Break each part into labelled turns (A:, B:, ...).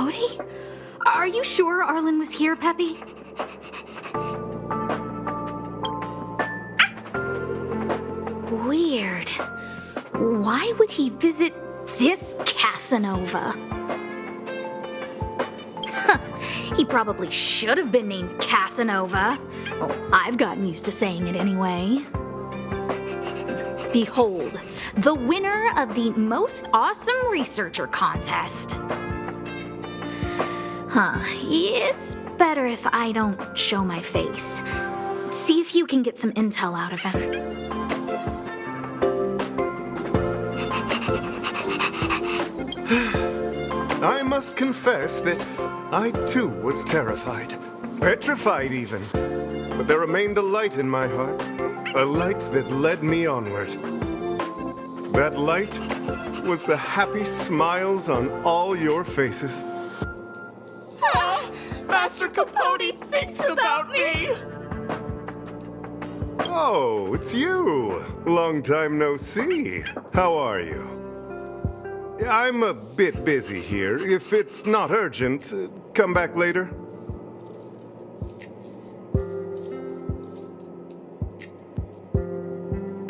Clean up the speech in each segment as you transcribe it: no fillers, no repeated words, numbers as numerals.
A: Capote? Are you sure Arlan was here, Peppy? Weird. Why would he visit this Casanova? He probably should have been named Casanova. Well, I've gotten used to saying it anyway. Behold, the winner of the Most Awesome Researcher contest. It's better if I don't show my face. See if you can get some intel out of him.
B: I must confess that I too was terrified. Petrified even. But there remained a light in my heart. A light that led me onward. That light was the happy smiles on all your faces.
C: Master Capote thinks about me!
B: Oh, it's you. Long time no see. How are you? I'm a bit busy here. If it's not urgent, come back later.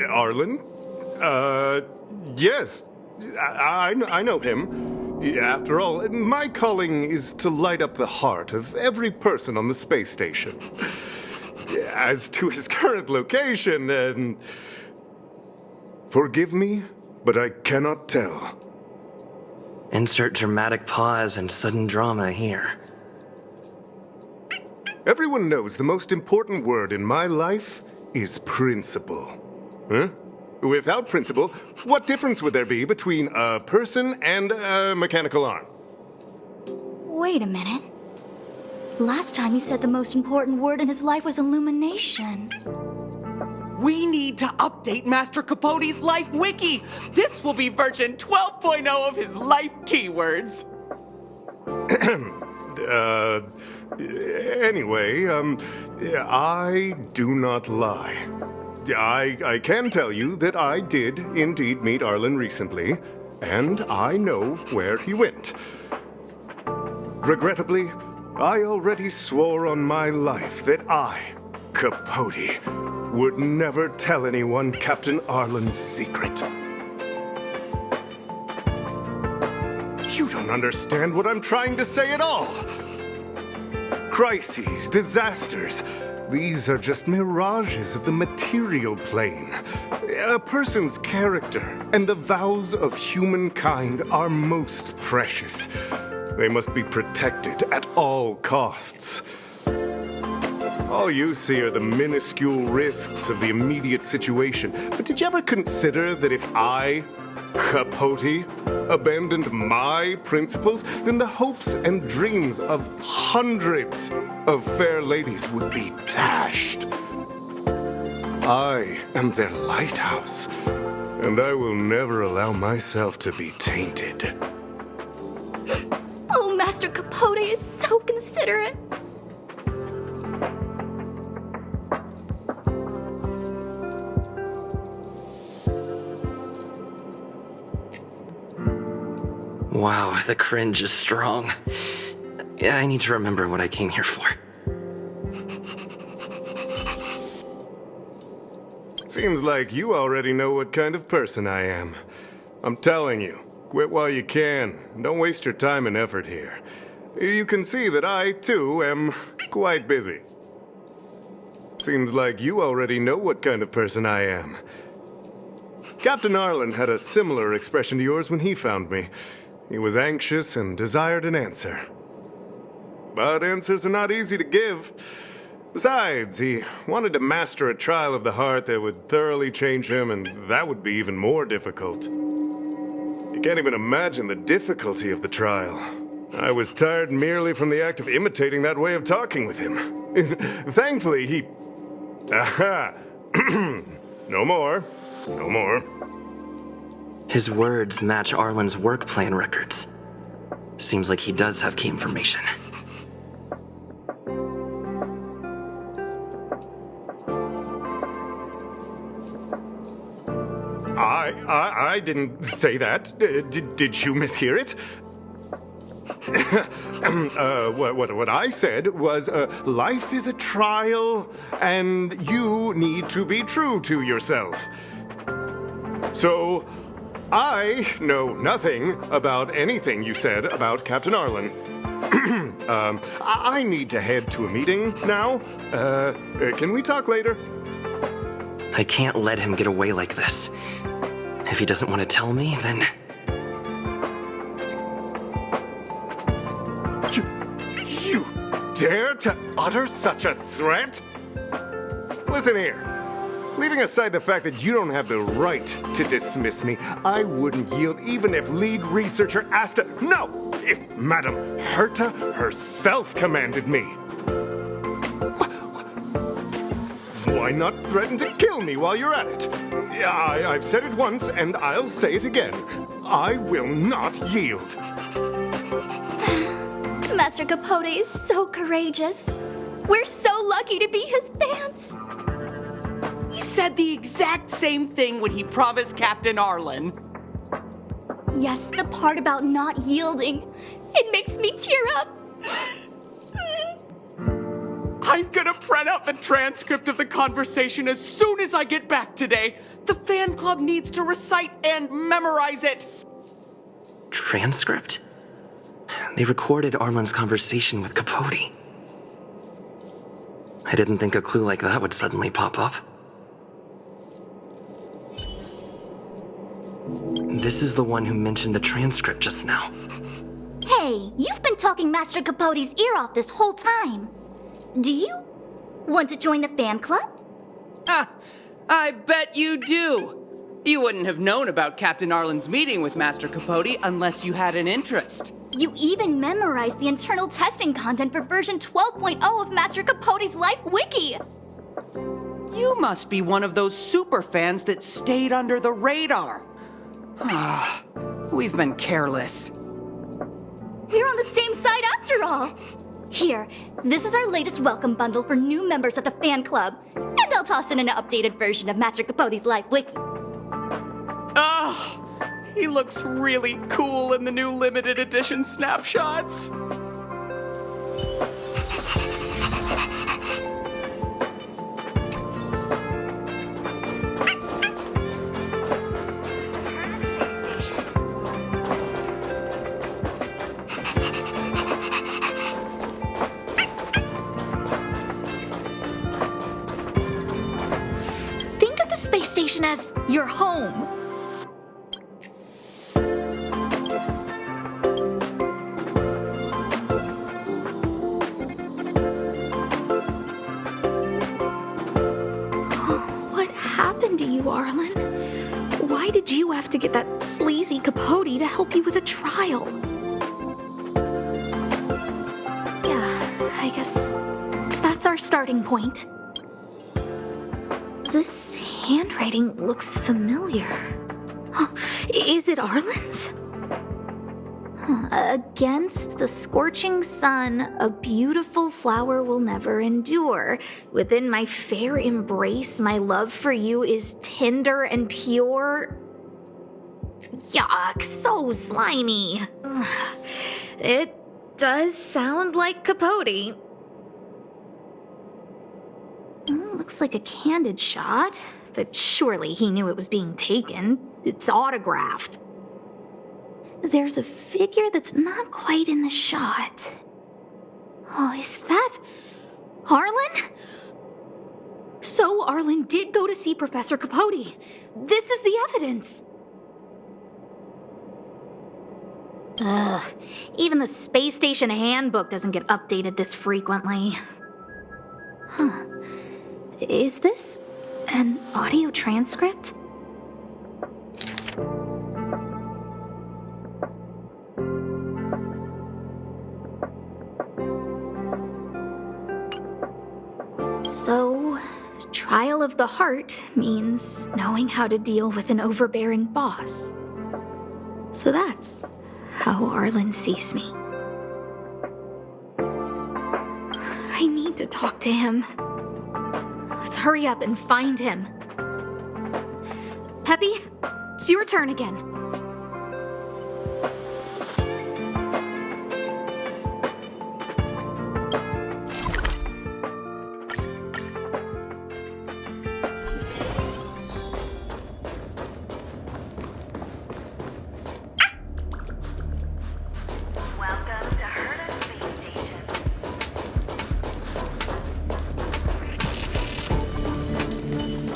B: Arlan? Yes. I know him. After all, my calling is to light up the heart of every person on the space station. As to his current location, forgive me, but I cannot tell.
D: Insert dramatic pause and sudden drama here.
B: Everyone knows the most important word in my life is principle. Huh? Without principle, what difference would there be between a person and a mechanical arm?
A: Wait a minute. Last time he said the most important word in his life was illumination.
C: We need to update Master Capote's Life Wiki! This will be version 12.0 of his life keywords!
B: Anyway, I do not lie. I can tell you that I did indeed meet Arlan recently, and I know where he went. Regrettably, I already swore on my life that I, Capote, would never tell anyone Captain Arlan's secret. You don't understand what I'm trying to say at all. Crises, disasters, these are just mirages of the material plane. A person's character and the vows of humankind are most precious. They must be protected at all costs. All you see are the minuscule risks of the immediate situation. But did you ever consider that if I, Capote, abandoned my principles, then the hopes and dreams of hundreds of fair ladies would be dashed? I am their lighthouse, and I will never allow myself to be tainted.
A: Oh, Master Capote is so considerate.
D: Wow, the cringe is strong. I need to remember what I came here for.
B: Seems like you already know what kind of person I am. I'm telling you, quit while you can. Don't waste your time and effort here. You can see that I, too, am quite busy. Seems like you already know what kind of person I am. Captain Arlan had a similar expression to yours when he found me. He was anxious and desired an answer. But answers are not easy to give. Besides, he wanted to master a trial of the heart that would thoroughly change him, and that would be even more difficult. You can't even imagine the difficulty of the trial. I was tired merely from the act of imitating that way of talking with him. Thankfully, he... Aha! No more. No more.
D: His words match Arlan's work plan records. Seems like he does have key information.
B: I didn't say that. Did you mishear it? What I said was, life is a trial, and you need to be true to yourself. So, I know nothing about anything you said about Captain Arlan. I need to head to a meeting now. Can we talk later?
D: I can't let him get away like this. If he doesn't want to tell me, then...
B: You dare to utter such a threat? Listen here. Leaving aside the fact that you don't have the right to dismiss me, I wouldn't yield even if lead researcher asked to. No! If Madame Herta herself commanded me. Why not threaten to kill me while you're at it? I've said it once, and I'll say it again. I will not yield.
E: Master Capote is so courageous. We're so lucky to be his fans.
C: He said the exact same thing when he promised Captain Arlan.
E: Yes, the part about not yielding. It makes me tear up.
C: I'm gonna print out the transcript of the conversation as soon as I get back today. The fan club needs to recite and memorize it.
D: Transcript? They recorded Arlan's conversation with Capote. I didn't think a clue like that would suddenly pop up. This is the one who mentioned the transcript just now.
E: Hey, you've been talking Master Capote's ear off this whole time. Do you want to join the fan club?
C: I bet you do. You wouldn't have known about Captain Arlan's meeting with Master Capote unless you had an interest.
E: You even memorized the internal testing content for version 12.0 of Master Capote's Life Wiki.
C: You must be one of those super fans that stayed under the radar. We've been careless.
E: We're on the same side after all. Here, this is our latest welcome bundle for new members of the fan club. And I'll toss in an updated version of Master Capote's Life Wiki.
C: He looks really cool in the new limited edition snapshots.
A: Think of the space station as your home. What happened to you, Arlan? Why did you have to get that sleazy Capote to help you with a trial? Yeah, I guess that's our starting point. This handwriting looks familiar. Oh, is it Arlan's? Against the scorching sun, a beautiful flower will never endure. Within my fair embrace, my love for you is tender and pure. Yuck, so slimy. It does sound like Capote. Looks like a candid shot, but surely he knew it was being taken. It's autographed. There's a figure that's not quite in the shot. Oh, is that Arlan? So Arlan did go to see Professor Capote. This is the evidence. Ugh, even the space station handbook doesn't get updated this frequently. Huh. Is this an audio transcript? So, trial of the heart means knowing how to deal with an overbearing boss. So that's how Arlan sees me. I need to talk to him. Let's hurry up and find him. Peppy, it's your turn again.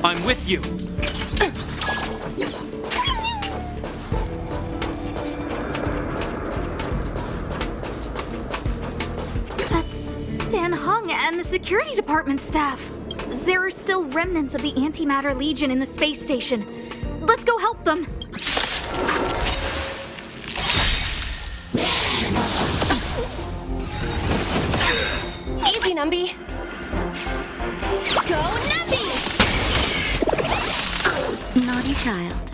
F: I'm with you.
A: That's Dan Hung and the security department staff. There are still remnants of the Antimatter Legion in the space station. Let's go help them.
G: Easy, Numby. Go, Numby!
E: Naughty child.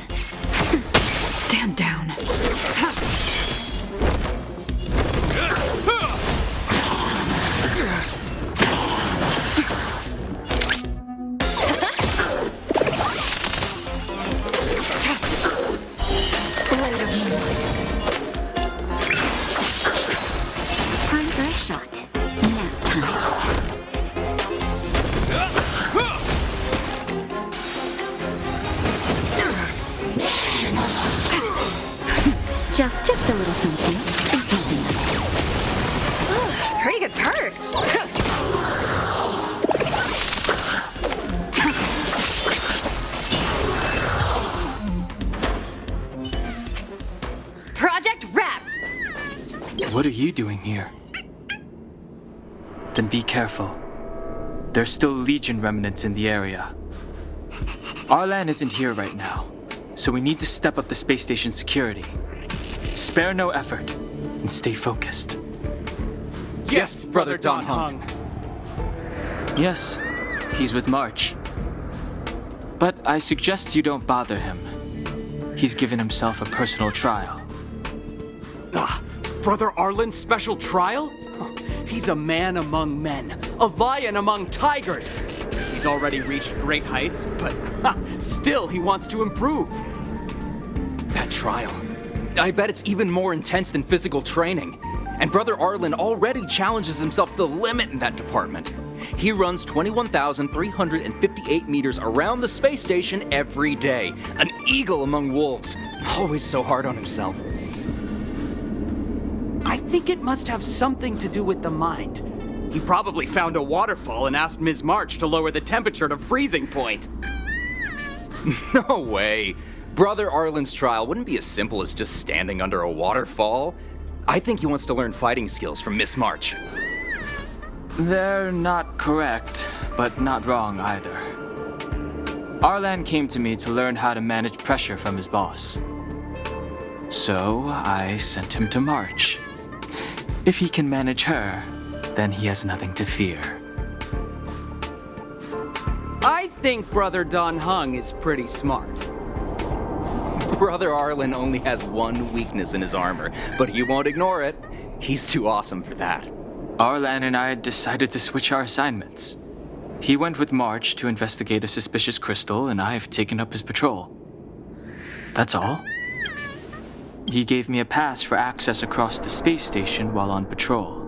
H: Stand down.
E: Time for a shot. Nap time. Just a little something.
H: Pretty good perks.
G: Project wrapped!
F: What are you doing here? Then be careful. There's still Legion remnants in the area. Arlan isn't here right now, so we need to step up the space station security. Spare no effort, and stay focused.
C: Yes, Brother Don Hung.
F: Yes, he's with March. But I suggest you don't bother him. He's given himself a personal trial.
C: Brother Arlan's special trial? He's a man among men, a lion among tigers. He's already reached great heights, but still he wants to improve.
I: That trial. I bet it's even more intense than physical training. And Brother Arlan already challenges himself to the limit in that department. He runs 21,358 meters around the space station every day. An eagle among wolves. Always so hard on himself.
C: I think it must have something to do with the mind. He probably found a waterfall and asked Ms. March to lower the temperature to freezing point.
I: No way. Brother Arlan's trial wouldn't be as simple as just standing under a waterfall. I think he wants to learn fighting skills from Miss March.
F: They're not correct, but not wrong either. Arlan came to me to learn how to manage pressure from his boss. So I sent him to March. If he can manage her, then he has nothing to fear.
C: I think Brother Don Hung is pretty smart.
I: Brother Arlan only has one weakness in his armor, but he won't ignore it. He's too awesome for that.
F: Arlan and I decided to switch our assignments. He went with March to investigate a suspicious crystal, and I've taken up his patrol. That's all. He gave me a pass for access across the space station while on patrol.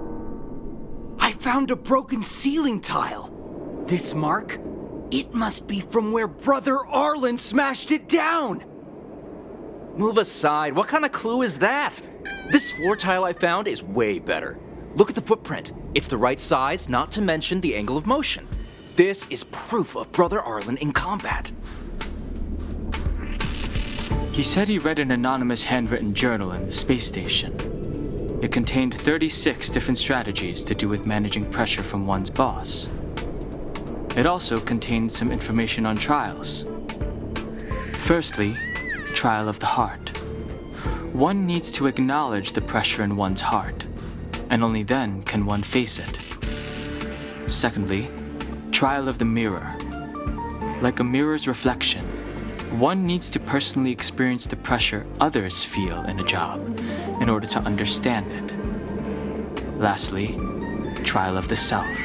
C: I found a broken ceiling tile. This mark? It must be from where Brother Arlan smashed it down.
I: Move aside. What kind of clue is that? This floor tile I found is way better. Look at the footprint. It's the right size, not to mention the angle of motion. This is proof of Brother Arlan in combat.
F: He said he read an anonymous handwritten journal in the space station. It contained 36 different strategies to do with managing pressure from one's boss. It also contained some information on trials. Firstly, trial of the heart. One needs to acknowledge the pressure in one's heart, and only then can one face it. Secondly, trial of the mirror. Like a mirror's reflection, one needs to personally experience the pressure others feel in a job in order to understand it. Lastly, trial of the self.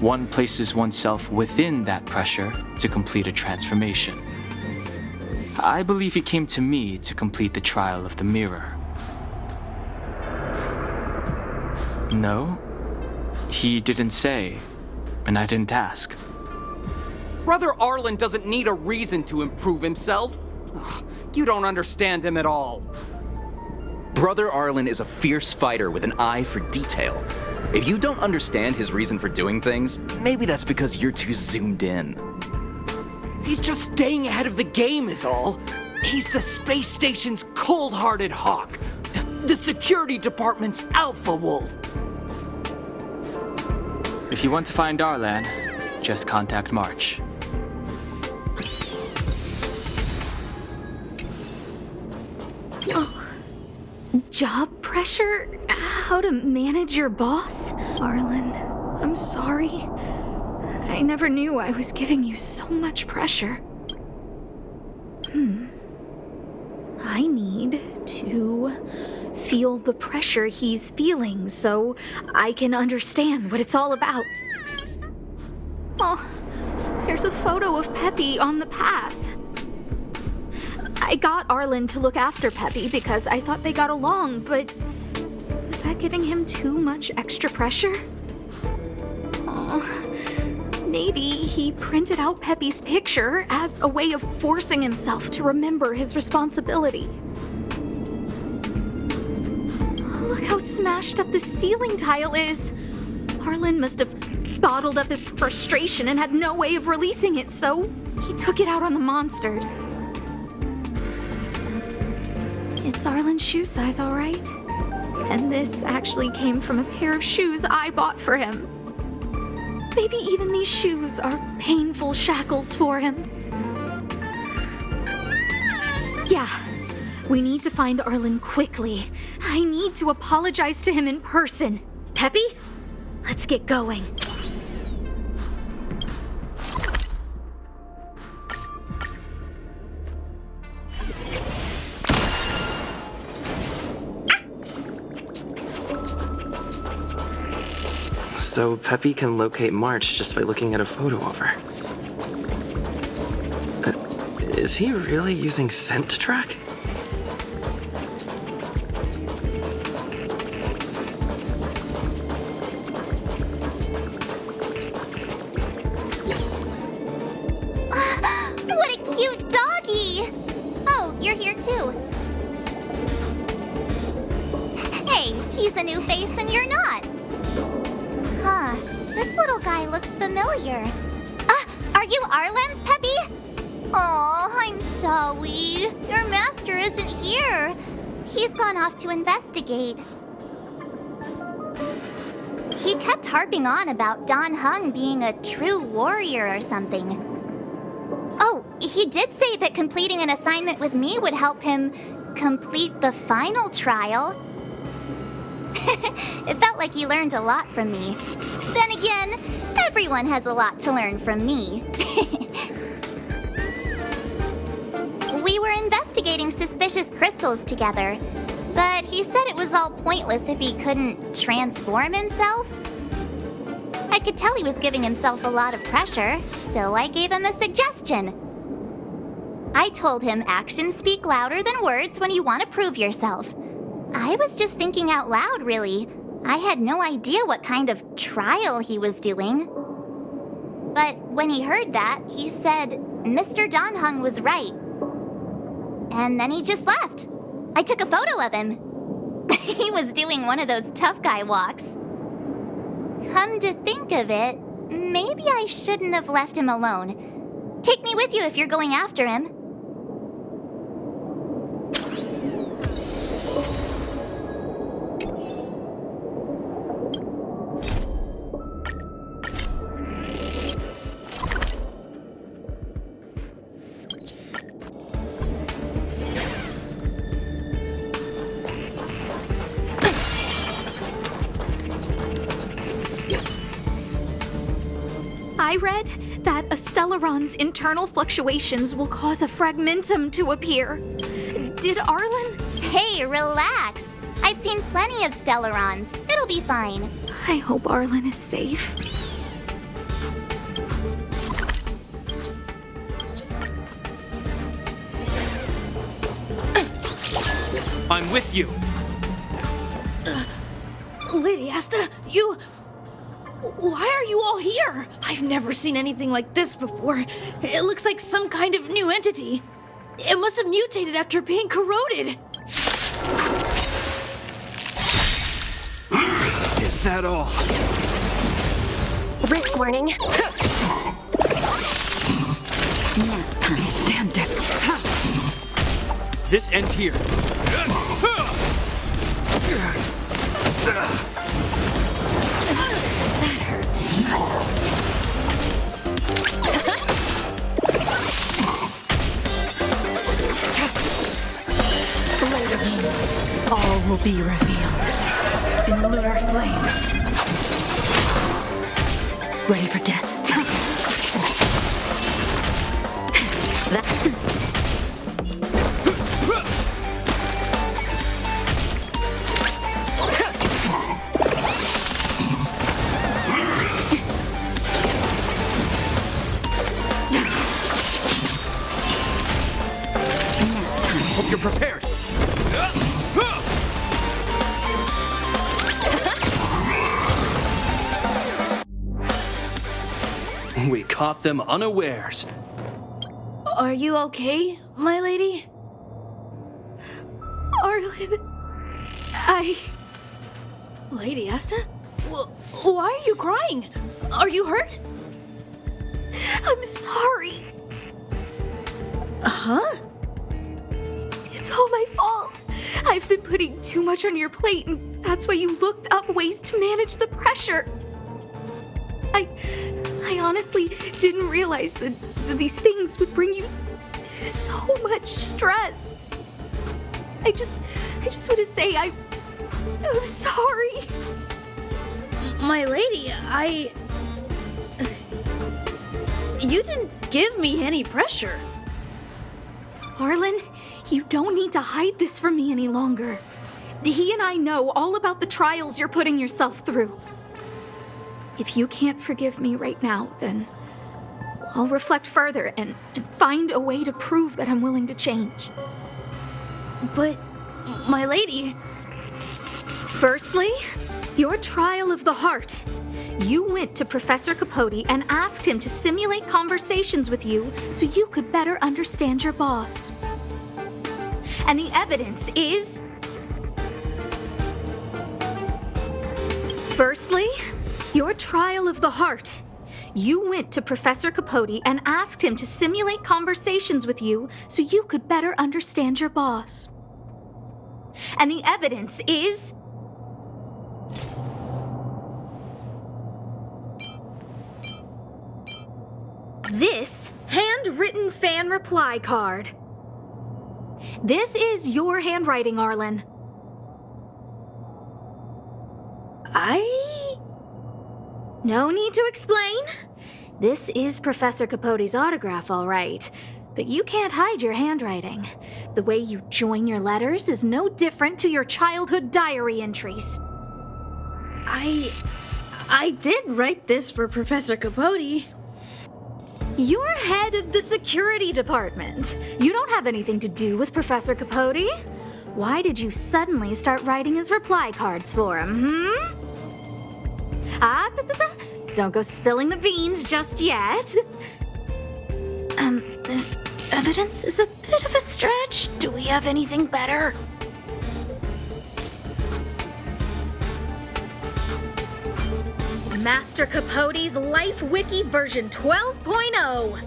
F: One places oneself within that pressure to complete a transformation. I believe he came to me to complete the trial of the mirror. No, he didn't say, and I didn't ask.
C: Brother Arlan doesn't need a reason to improve himself. Ugh, you don't understand him at all.
I: Brother Arlan is a fierce fighter with an eye for detail. If you don't understand his reason for doing things, maybe that's because you're too zoomed in.
C: He's just staying ahead of the game is all. He's the space station's cold-hearted hawk. The security department's alpha wolf.
F: If you want to find Arlan, just contact March.
A: Job pressure? How to manage your boss? Arlan, I'm sorry. I never knew I was giving you so much pressure. I need to feel the pressure he's feeling so I can understand what it's all about. Oh, here's a photo of Peppy on the pass. I got Arlan to look after Peppy because I thought they got along, but was that giving him too much extra pressure? Oh, maybe he printed out Peppy's picture as a way of forcing himself to remember his responsibility. Look how smashed up the ceiling tile is. Arlan must have bottled up his frustration and had no way of releasing it, so he took it out on the monsters. It's Arlan's shoe size, all right. And this actually came from a pair of shoes I bought for him. Maybe even these shoes are painful shackles for him. Yeah, we need to find Arlan quickly. I need to apologize to him in person. Peppy, let's get going.
D: So Peppy can locate March just by looking at a photo of her. Is he really using scent to track?
E: What a cute doggy! Oh, you're here too. Hey, he's a new face and you're not. Huh, this little guy looks familiar. Are you Arlan's Peppy? Oh, I'm sorry. Your master isn't here. He's gone off to investigate. He kept harping on about Dan Heng being a true warrior or something. Oh, he did say that completing an assignment with me would help him complete the final trial. It felt like he learned a lot from me. Then again, everyone has a lot to learn from me. We were investigating suspicious crystals together, but he said it was all pointless if he couldn't transform himself. I could tell he was giving himself a lot of pressure, so I gave him a suggestion. I told him actions speak louder than words when you want to prove yourself. I was just thinking out loud, really. I had no idea what kind of trial he was doing. But when he heard that, he said Mr. Dan Heng was right. And then he just left. I took a photo of him. He was doing one of those tough guy walks. Come to think of it, maybe I shouldn't have left him alone. Take me with you if you're going after him.
A: I read that a Stellaron's internal fluctuations will cause a fragmentum to appear. Did Arlan?
E: Hey, relax. I've seen plenty of Stellarons. It'll be fine.
A: I hope Arlan is safe.
C: I'm with you.
J: Lady Asta, you... Why are you all here? I've never seen anything like this before. It looks like some kind of new entity. It must have mutated after being corroded.
C: Is that all?
G: Risk warning.
H: Nap time. Stand down.
C: This ends here.
J: That hurt.
H: Blade of moonlight. All will be revealed in lunar flame. Ready for death.
C: Hope you're prepared. We caught them unawares.
J: Are you okay, my lady?
A: Arlan,
J: Lady Asta? Why are you crying? Are you hurt?
A: I'm sorry.
J: Huh?
A: It's all my fault. I've been putting too much on your plate, and that's why you looked up ways to manage the pressure. I honestly didn't realize that these things would bring you so much stress. I just want to say I'm sorry.
J: My lady, You didn't give me any pressure.
A: Arlan, you don't need to hide this from me any longer. He and I know all about the trials you're putting yourself through. If you can't forgive me right now, then I'll reflect further and find a way to prove that I'm willing to change.
J: But, my lady...
A: Firstly, your trial of the heart. You went to Professor Capote and asked him to simulate conversations with you so you could better understand your boss. And the evidence is... Firstly, your trial of the heart. You went to Professor Capote and asked him to simulate conversations with you so you could better understand your boss. And the evidence is... this handwritten fan reply card. This is your handwriting, Arlan. No need to explain. This is Professor Capote's autograph, all right. But you can't hide your handwriting. The way you join your letters is no different to your childhood diary entries.
J: I did write this for Professor Capote.
A: You're head of the security department. You don't have anything to do with Professor Capote. Why did you suddenly start writing his reply cards for him, Don't go spilling the beans just yet. This evidence is a bit of a stretch. Do we have anything better? Master Capote's Life Wiki version 12.0.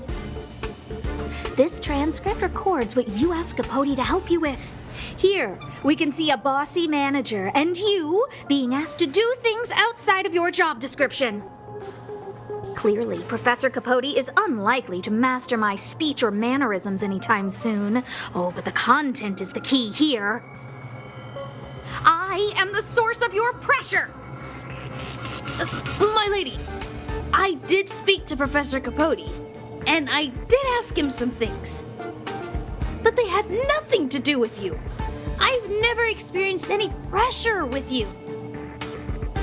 A: This transcript records what you asked Capote to help you with. Here, we can see a bossy manager and you being asked to do things outside of your job description. Clearly, Professor Capote is unlikely to master my speech or mannerisms anytime soon. Oh, but the content is the key here. I am the source of your pressure!
J: My lady, I did speak to Professor Capote, and I did ask him some things. But they had nothing to do with you. I've never experienced any pressure with you.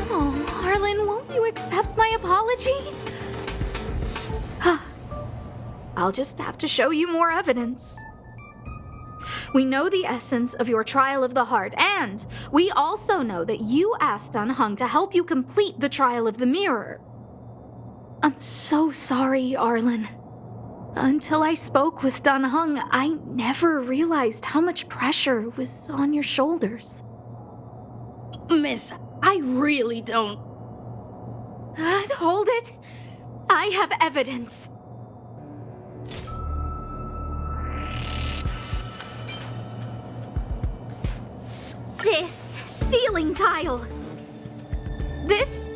A: Oh, Arlan, won't you accept my apology? I'll just have to show you more evidence. We know the essence of your trial of the heart, and we also know that you asked Dunhung to help you complete the trial of the mirror. I'm so sorry, Arlan. Until I spoke with Dunhung, I never realized how much pressure was on your shoulders.
J: Miss, I really don't...
A: Hold it! I have evidence. This ceiling tile. This,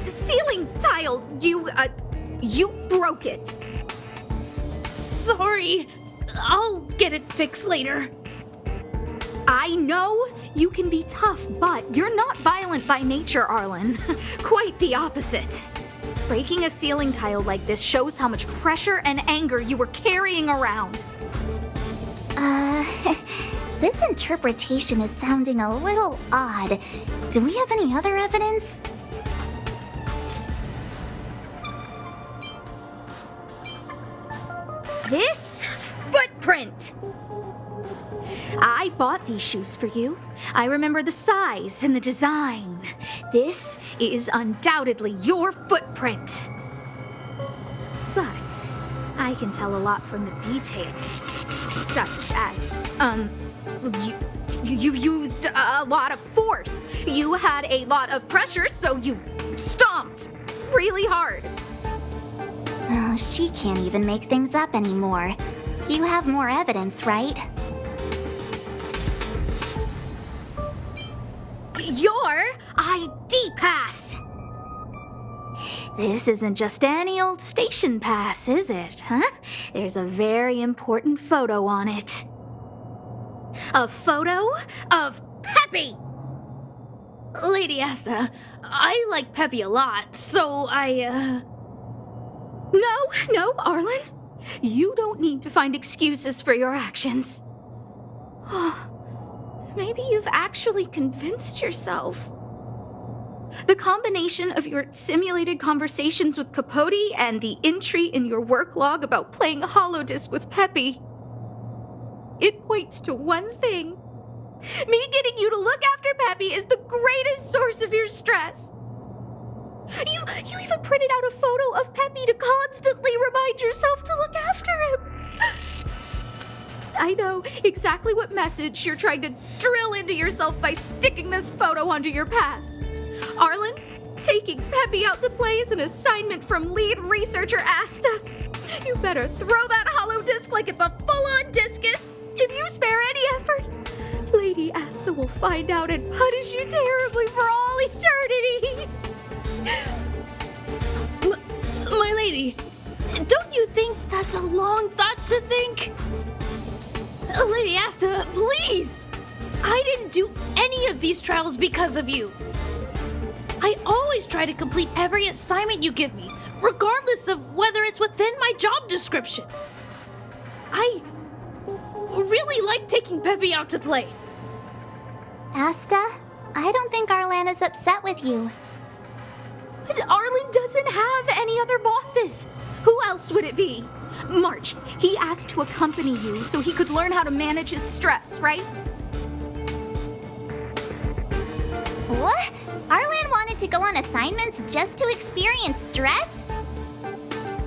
A: ceiling tile. You broke it.
J: Sorry. I'll get it fixed later.
A: I know you can be tough, but you're not violent by nature, Arlan. Quite the opposite. Breaking a ceiling tile like this shows how much pressure and anger you were carrying around.
E: This interpretation is sounding a little odd. Do we have any other evidence?
A: This footprint! I bought these shoes for you. I remember the size and the design. This is undoubtedly your footprint. But I can tell a lot from the details, such as, you used a lot of force. You had a lot of pressure, so you stomped really hard.
E: Oh, she can't even make things up anymore. You have more evidence, right?
A: Your ID pass! This isn't just any old station pass, is it, huh? There's a very important photo on it. A photo of Peppy!
J: Lady Asta, I like Peppy a lot, so
A: No, Arlan. You don't need to find excuses for your actions. Maybe you've actually convinced yourself. The combination of your simulated conversations with Capote and the entry in your work log about playing holodisc with Peppy, it points to one thing. Me getting you to look after Peppy is the greatest source of your stress. You even printed out a photo of Peppy to constantly remind yourself to look after him. I know exactly what message you're trying to drill into yourself by sticking this photo onto your pass. Arlan, taking Peppy out to play is an assignment from lead researcher Asta. You better throw that hollow disc like it's a full-on discus. If you spare any effort, Lady Asta will find out and punish you terribly for all eternity.
J: My lady, don't you think that's a long thought to think? Lady Asta, please! I didn't do any of these trials because of you. I always try to complete every assignment you give me, regardless of whether it's within my job description. I really like taking Peppy out to play.
E: Asta, I don't think Arlan is upset with you.
A: But Arlan doesn't have any other bosses. Who else would it be? March, he asked to accompany you so he could learn how to manage his stress, right?
E: What? Arlan wanted to go on assignments just to experience stress?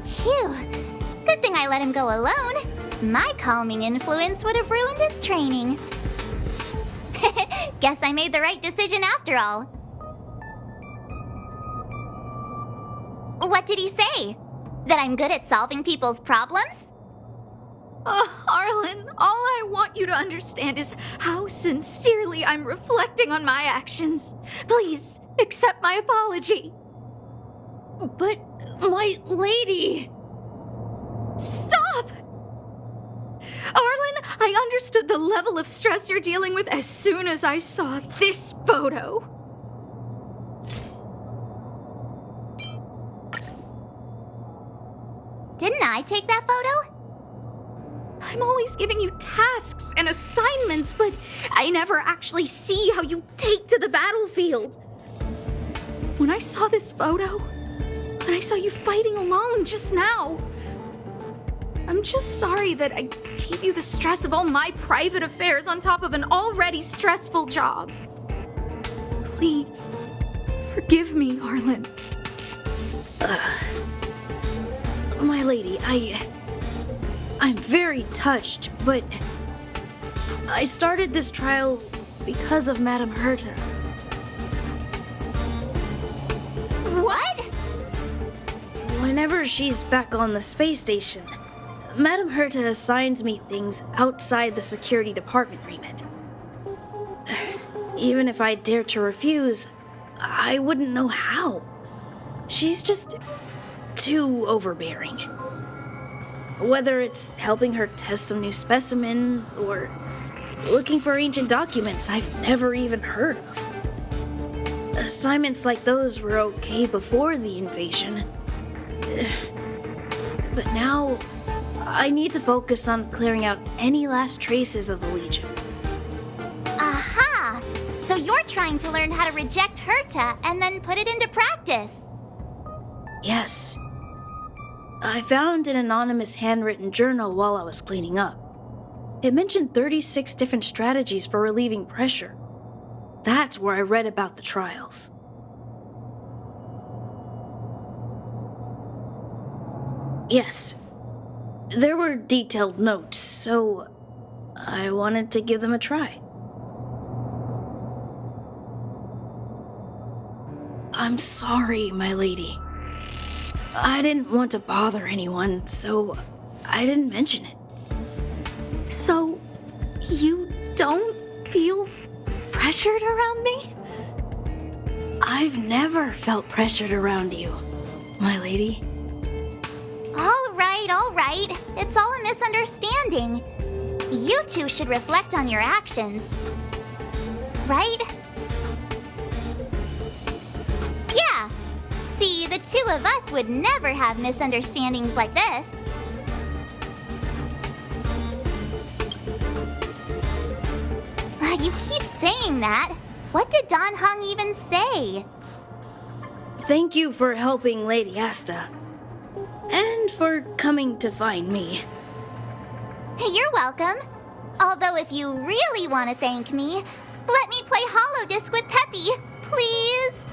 E: Phew. Good thing I let him go alone. My calming influence would have ruined his training. Guess I made the right decision after all. What did he say? That I'm good at solving people's problems?
A: Arlan, all I want you to understand is how sincerely I'm reflecting on my actions. Please, accept my apology.
J: But, my lady...
A: Stop! Arlan, I understood the level of stress you're dealing with as soon as I saw this photo.
E: Didn't I take that photo?
A: I'm always giving you tasks and assignments, but I never actually see how you take to the battlefield. When I saw this photo, when I saw you fighting alone just now, I'm just sorry that I gave you the stress of all my private affairs on top of an already stressful job. Please, forgive me, Arlan.
J: My lady, I'm very touched, but I started this trial because of Madame Herta.
E: What?
J: Whenever she's back on the space station, Madame Herta assigns me things outside the security department remit. even if I dared to refuse, I wouldn't know how. She's just too overbearing. Whether it's helping her test some new specimen or looking for ancient documents I've never even heard of. Assignments like those were okay before the invasion. But now, I need to focus on clearing out any last traces of the Legion.
E: Aha! So you're trying to learn how to reject Herta and then put it into practice.
J: Yes. I found an anonymous handwritten journal while I was cleaning up. It mentioned 36 different strategies for relieving pressure. That's where I read about the trials. Yes. There were detailed notes, so I wanted to give them a try. I'm sorry, my lady. I didn't want to bother anyone, so I didn't mention it.
A: So, you don't feel pressured around me?
J: I've never felt pressured around you, my lady.
E: All right. It's all a misunderstanding. You two should reflect on your actions. Right? Yeah. See, the two of us would never have misunderstandings like this. You keep saying that. What did Don Hung even say?
J: Thank you for helping Lady Asta. And for coming to find me.
E: You're welcome. Although if you really want to thank me, let me play Hollow Disc with Peppy, please.